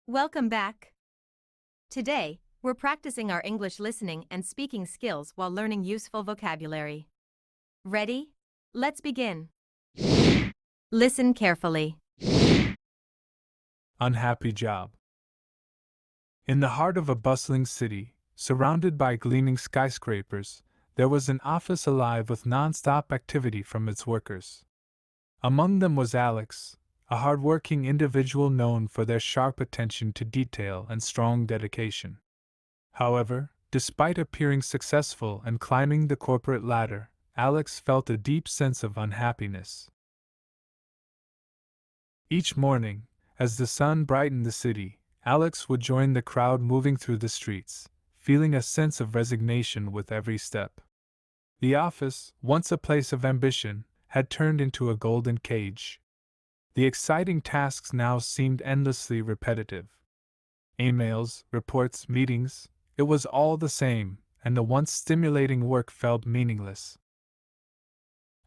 Welcome back. Today, we're practicing our English listening and speaking skills while learning useful vocabulary. Ready? Let's begin. Listen carefully. Unhappy job. In the heart of a bustling city, surrounded by gleaming skyscrapers, there was an office alive with non-stop activity from its workers. Among them was Alex, a hard-working individual known for their sharp attention to detail and strong dedication. However, despite appearing successful and climbing the corporate ladder, Alex felt a deep sense of unhappiness. Each morning, as the sun brightened the city, Alex would join the crowd moving through the streets, feeling a sense of resignation with every step. The office, once a place of ambition, had turned into a golden cage. The exciting tasks now seemed endlessly repetitive. Emails, reports, meetings, it was all the same, and the once stimulating work felt meaningless.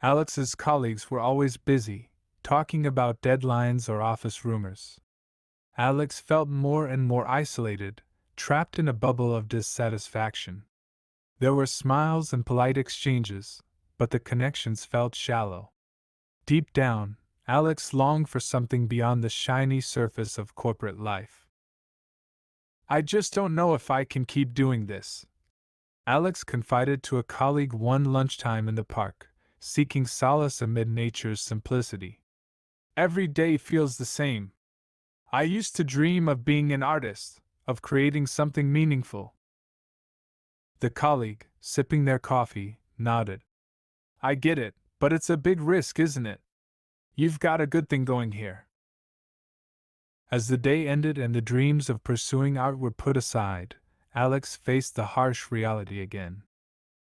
Alex's colleagues were always busy, talking about deadlines or office rumors. Alex felt more and more isolated, trapped in a bubble of dissatisfaction. There were smiles and polite exchanges, but the connections felt shallow. Deep down, Alex longed for something beyond the shiny surface of corporate life. "I just don't know if I can keep doing this," Alex confided to a colleague one lunchtime in the park, seeking solace amid nature's simplicity. "Every day feels the same. I used to dream of being an artist, of creating something meaningful." The colleague, sipping their coffee, nodded. "I get it, but it's a big risk, isn't it? You've got a good thing going here." As the day ended and the dreams of pursuing art were put aside, Alex faced the harsh reality again.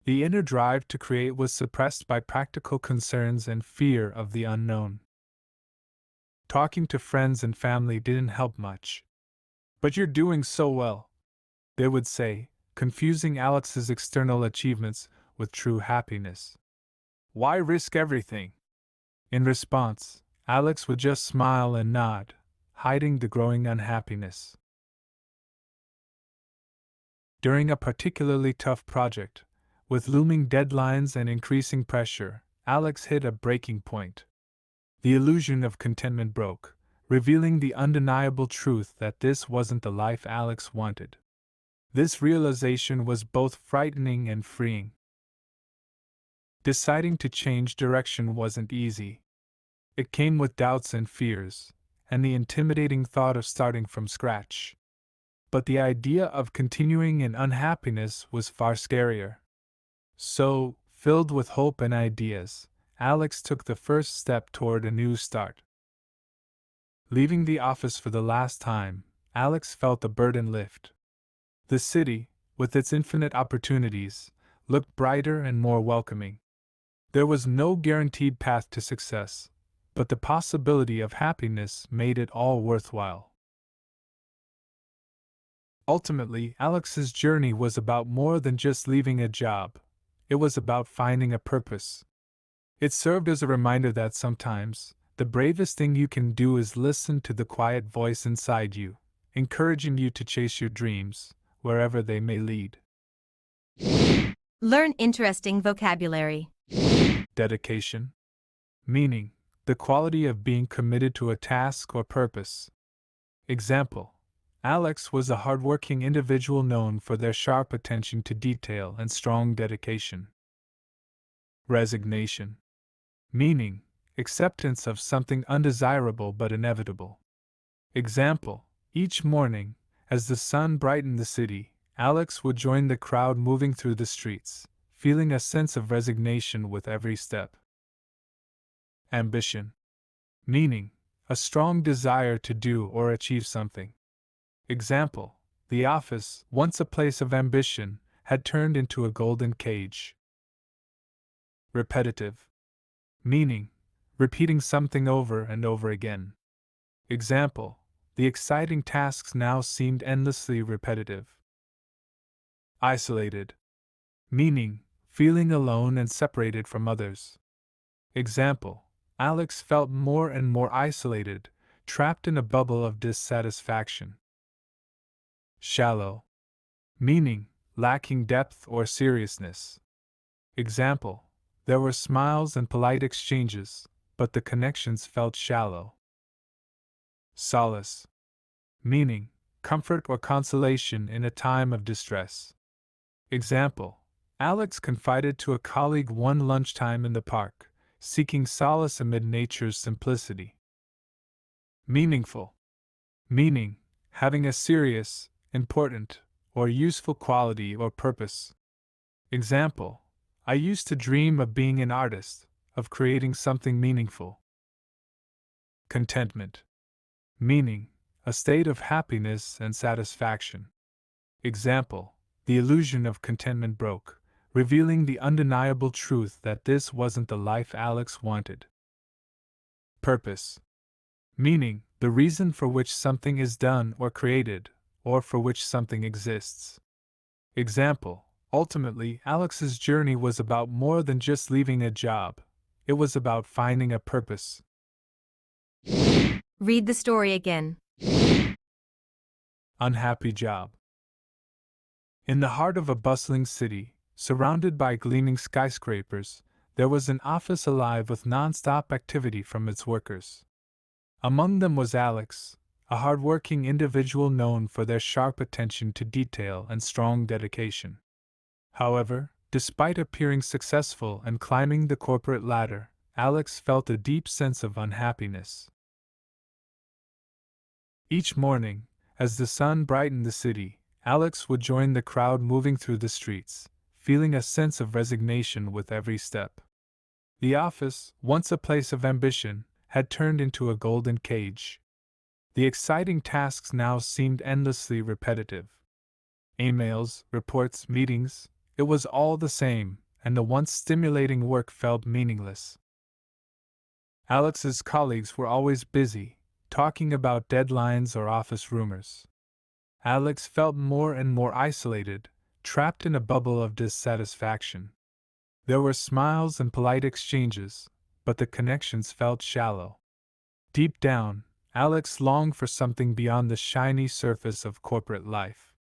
The inner drive to create was suppressed by practical concerns and fear of the unknown. Talking to friends and family didn't help much. "But you're doing so well," they would say, confusing Alex's external achievements with true happiness. "Why risk everything?" In response, Alex would just smile and nod, hiding the growing unhappiness. During a particularly tough project, with looming deadlines and increasing pressure, Alex hit a breaking point. The illusion of contentment broke, revealing the undeniable truth that this wasn't the life Alex wanted. This realization was both frightening and freeing. Deciding to change direction wasn't easy. It came with doubts and fears, and the intimidating thought of starting from scratch. But the idea of continuing in unhappiness was far scarier. So, filled with hope and ideas, Alex took the first step toward a new start. Leaving the office for the last time, Alex felt the burden lift. The city, with its infinite opportunities, looked brighter and more welcoming. There was no guaranteed path to success, but the possibility of happiness made it all worthwhile. Ultimately, Alex's journey was about more than just leaving a job. It was about finding a purpose. It served as a reminder that sometimes, the bravest thing you can do is listen to the quiet voice inside you, encouraging you to chase your dreams, wherever they may lead. Learn interesting vocabulary. Dedication. Meaning, the quality of being committed to a task or purpose. Example: Alex was a hardworking individual known for their sharp attention to detail and strong dedication. Resignation. Meaning, acceptance of something undesirable but inevitable. Example: each morning, as the sun brightened the city, Alex would join the crowd moving through the streets, feeling a sense of resignation with every step. Ambition. Meaning, a strong desire to do or achieve something. Example: the office, once a place of ambition, had turned into a golden cage. Repetitive. Meaning, repeating something over and over again. Example: the exciting tasks now seemed endlessly repetitive. Isolated. Meaning, feeling alone and separated from others. Example: Alex felt more and more isolated, trapped in a bubble of dissatisfaction. Shallow. Meaning, lacking depth or seriousness. Example: there were smiles and polite exchanges, but the connections felt shallow. Solace. Meaning, comfort or consolation in a time of distress. Example: Alex confided to a colleague one lunchtime in the park, seeking solace amid nature's simplicity. Meaningful. Meaning, having a serious, important, or useful quality or purpose. Example: I used to dream of being an artist, of creating something meaningful. Contentment. Meaning, a state of happiness and satisfaction. Example: the illusion of contentment broke, revealing the undeniable truth that this wasn't the life Alex wanted. Purpose. Meaning, the reason for which something is done or created, or for which something exists. Example: ultimately, Alex's journey was about more than just leaving a job, it was about finding a purpose. Read the story again. Unhappy job. In the heart of a bustling city, surrounded by gleaming skyscrapers, there was an office alive with non-stop activity from its workers. Among them was Alex, a hard-working individual known for their sharp attention to detail and strong dedication. However, despite appearing successful and climbing the corporate ladder, Alex felt a deep sense of unhappiness. Each morning, as the sun brightened the city, Alex would join the crowd moving through the streets, feeling a sense of resignation with every step. The office, once a place of ambition, had turned into a golden cage. The exciting tasks now seemed endlessly repetitive. Emails, reports, meetings, it was all the same, and the once stimulating work felt meaningless. Alex's colleagues were always busy, talking about deadlines or office rumors. Alex felt more and more isolated, trapped in a bubble of dissatisfaction. There were smiles and polite exchanges, but the connections felt shallow. Deep down, Alex longed for something beyond the shiny surface of corporate life.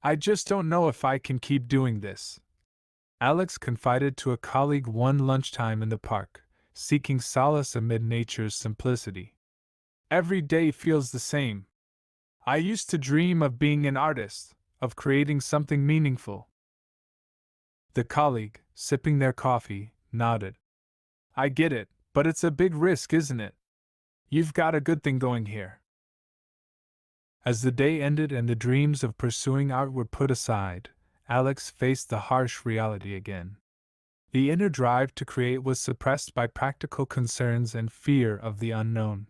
I just don't know if I can keep doing this, Alex confided to a colleague one lunchtime in the park, seeking solace amid nature's simplicity. Every day feels the same. I used to dream of being an artist, of creating something meaningful. The colleague, sipping their coffee, nodded. I get it, but it's a big risk, isn't it? You've got a good thing going here. As the day ended and the dreams of pursuing art were put aside, Alex faced the harsh reality again. The inner drive to create was suppressed by practical concerns and fear of the unknown.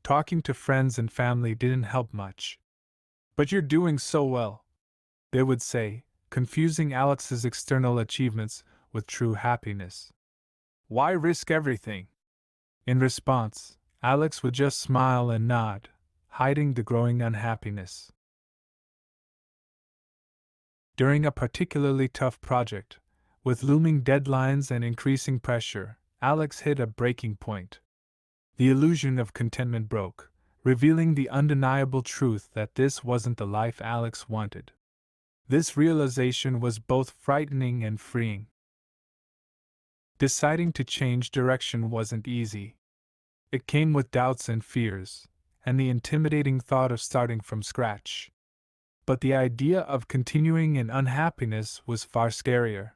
Talking to friends and family didn't help much. But you're doing so well, they would say, confusing Alex's external achievements with true happiness. Why risk everything? In response, Alex would just smile and nod, hiding the growing unhappiness. During a particularly tough project, with looming deadlines and increasing pressure, Alex hit a breaking point. The illusion of contentment broke, revealing the undeniable truth that this wasn't the life Alex wanted. This realization was both frightening and freeing. Deciding to change direction wasn't easy. It came with doubts and fears, and the intimidating thought of starting from scratch. But the idea of continuing in unhappiness was far scarier.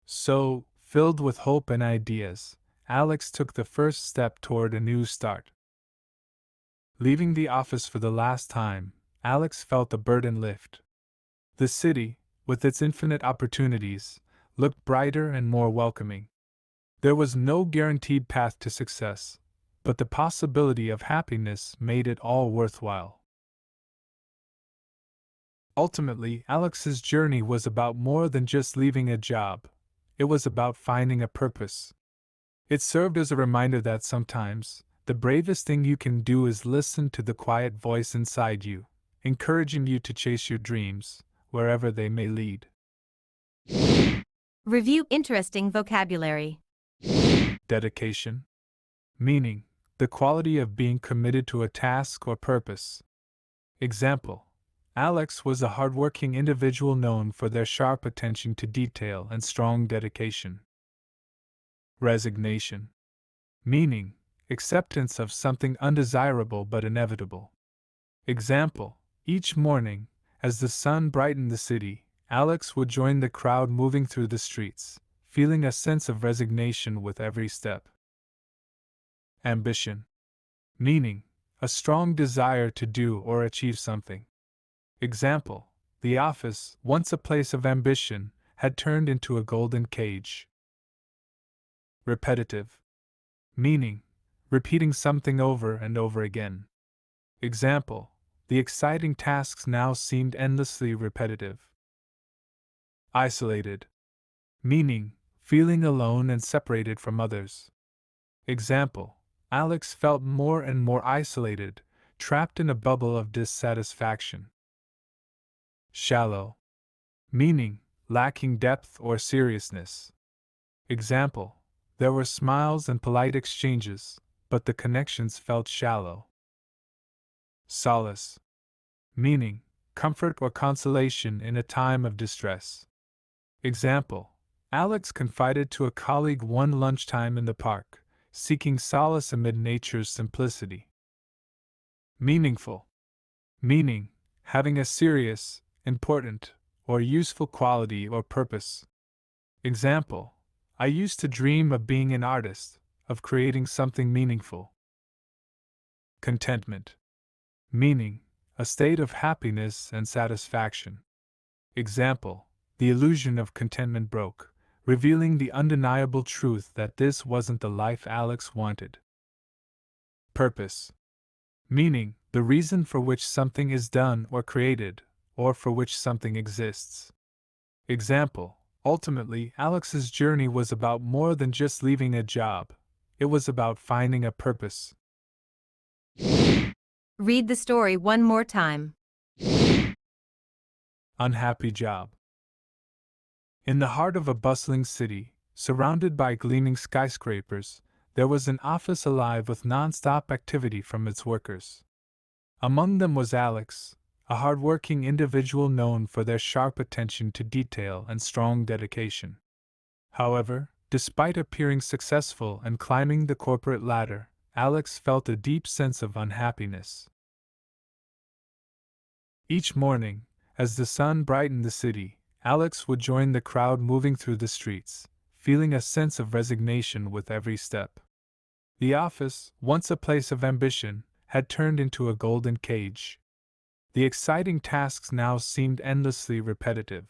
So, filled with hope and ideas, Alex took the first step toward a new start. Leaving the office for the last time, Alex felt the burden lift. The city, with its infinite opportunities, looked brighter and more welcoming. There was no guaranteed path to success, but the possibility of happiness made it all worthwhile. Ultimately, Alex's journey was about more than just leaving a job. It was about finding a purpose. It served as a reminder that sometimes, the bravest thing you can do is listen to the quiet voice inside you, encouraging you to chase your dreams, wherever they may lead. Review interesting vocabulary. Dedication. Meaning, the quality of being committed to a task or purpose. Example: Alex was a hardworking individual known for their sharp attention to detail and strong dedication. Resignation. Meaning: acceptance of something undesirable but inevitable. Example: each morning, as the sun brightened the city, Alex would join the crowd moving through the streets, feeling a sense of resignation with every step. Ambition. Meaning: a strong desire to do or achieve something. Example: the office, once a place of ambition, had turned into a golden cage. Repetitive. Meaning: repeating something over and over again. Example: the exciting tasks now seemed endlessly repetitive. Isolated. Meaning: feeling alone and separated from others. Example: Alex felt more and more isolated, trapped in a bubble of dissatisfaction. Shallow. Meaning: lacking depth or seriousness. Example: there were smiles and polite exchanges, but the connections felt shallow. Solace. Meaning: comfort or consolation in a time of distress. Example: Alex confided to a colleague one lunchtime in the park, seeking solace amid nature's simplicity. Meaningful. Meaning: having a serious, important, or useful quality or purpose. Example: I used to dream of being an artist, of creating something meaningful. Contentment. Meaning: a state of happiness and satisfaction. Example: the illusion of contentment broke, revealing the undeniable truth that this wasn't the life Alex wanted. Purpose. Meaning: the reason for which something is done or created, or for which something exists. Example: ultimately, Alex's journey was about more than just leaving a job. It was about finding a purpose. Read the story one more time. Unhappy job. In the heart of a bustling city, surrounded by gleaming skyscrapers, there was an office alive with non-stop activity from its workers. Among them was Alex, a hard-working individual known for their sharp attention to detail and strong dedication. However, despite appearing successful and climbing the corporate ladder, Alex felt a deep sense of unhappiness. Each morning, as the sun brightened the city, Alex would join the crowd moving through the streets, feeling a sense of resignation with every step. The office, once a place of ambition, had turned into a golden cage. The exciting tasks now seemed endlessly repetitive.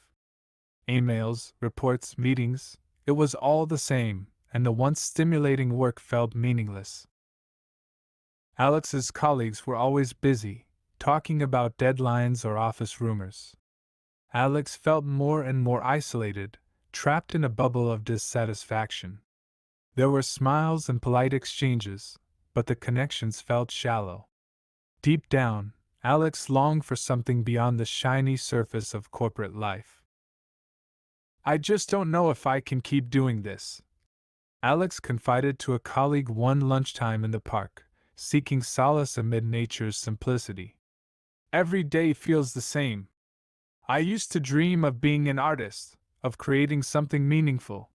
Emails, reports, meetings, it was all the same, and the once stimulating work felt meaningless. Alex's colleagues were always busy, talking about deadlines or office rumors. Alex felt more and more isolated, trapped in a bubble of dissatisfaction. There were smiles and polite exchanges, but the connections felt shallow. Deep down, Alex longed for something beyond the shiny surface of corporate life. I just don't know if I can keep doing this, Alex confided to a colleague one lunchtime in the park, seeking solace amid nature's simplicity. Every day feels the same. I used to dream of being an artist, of creating something meaningful.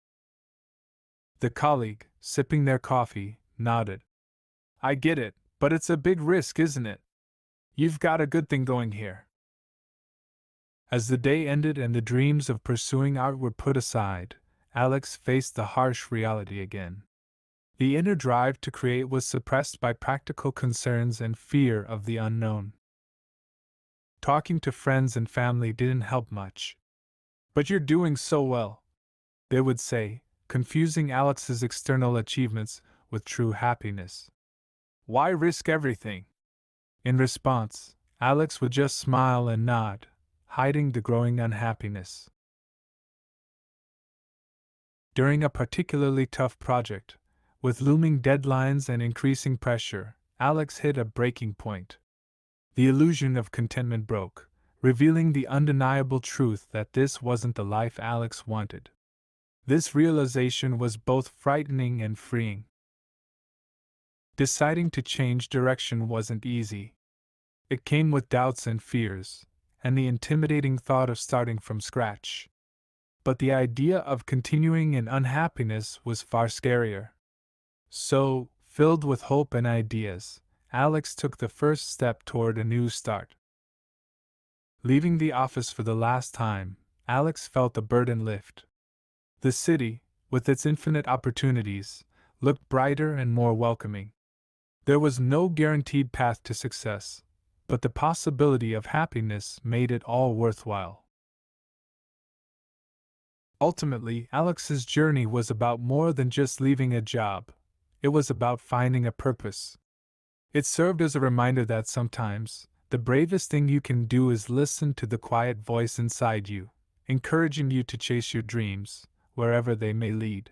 The colleague, sipping their coffee, nodded. I get it, but it's a big risk, isn't it? You've got a good thing going here. As the day ended and the dreams of pursuing art were put aside, Alex faced the harsh reality again. The inner drive to create was suppressed by practical concerns and fear of the unknown. Talking to friends and family didn't help much. But you're doing so well, they would say, confusing Alex's external achievements with true happiness. Why risk everything? In response, Alex would just smile and nod, hiding the growing unhappiness. During a particularly tough project, with looming deadlines and increasing pressure, Alex hit a breaking point. The illusion of contentment broke, revealing the undeniable truth that this wasn't the life Alex wanted. This realization was both frightening and freeing. Deciding to change direction wasn't easy. It came with doubts and fears, and the intimidating thought of starting from scratch. But the idea of continuing in unhappiness was far scarier. So, filled with hope and ideas, Alex took the first step toward a new start. Leaving the office for the last time, Alex felt the burden lift. The city, with its infinite opportunities, looked brighter and more welcoming. There was no guaranteed path to success, but the possibility of happiness made it all worthwhile. Ultimately, Alex's journey was about more than just leaving a job. It was about finding a purpose. It served as a reminder that sometimes, the bravest thing you can do is listen to the quiet voice inside you, encouraging you to chase your dreams, wherever they may lead.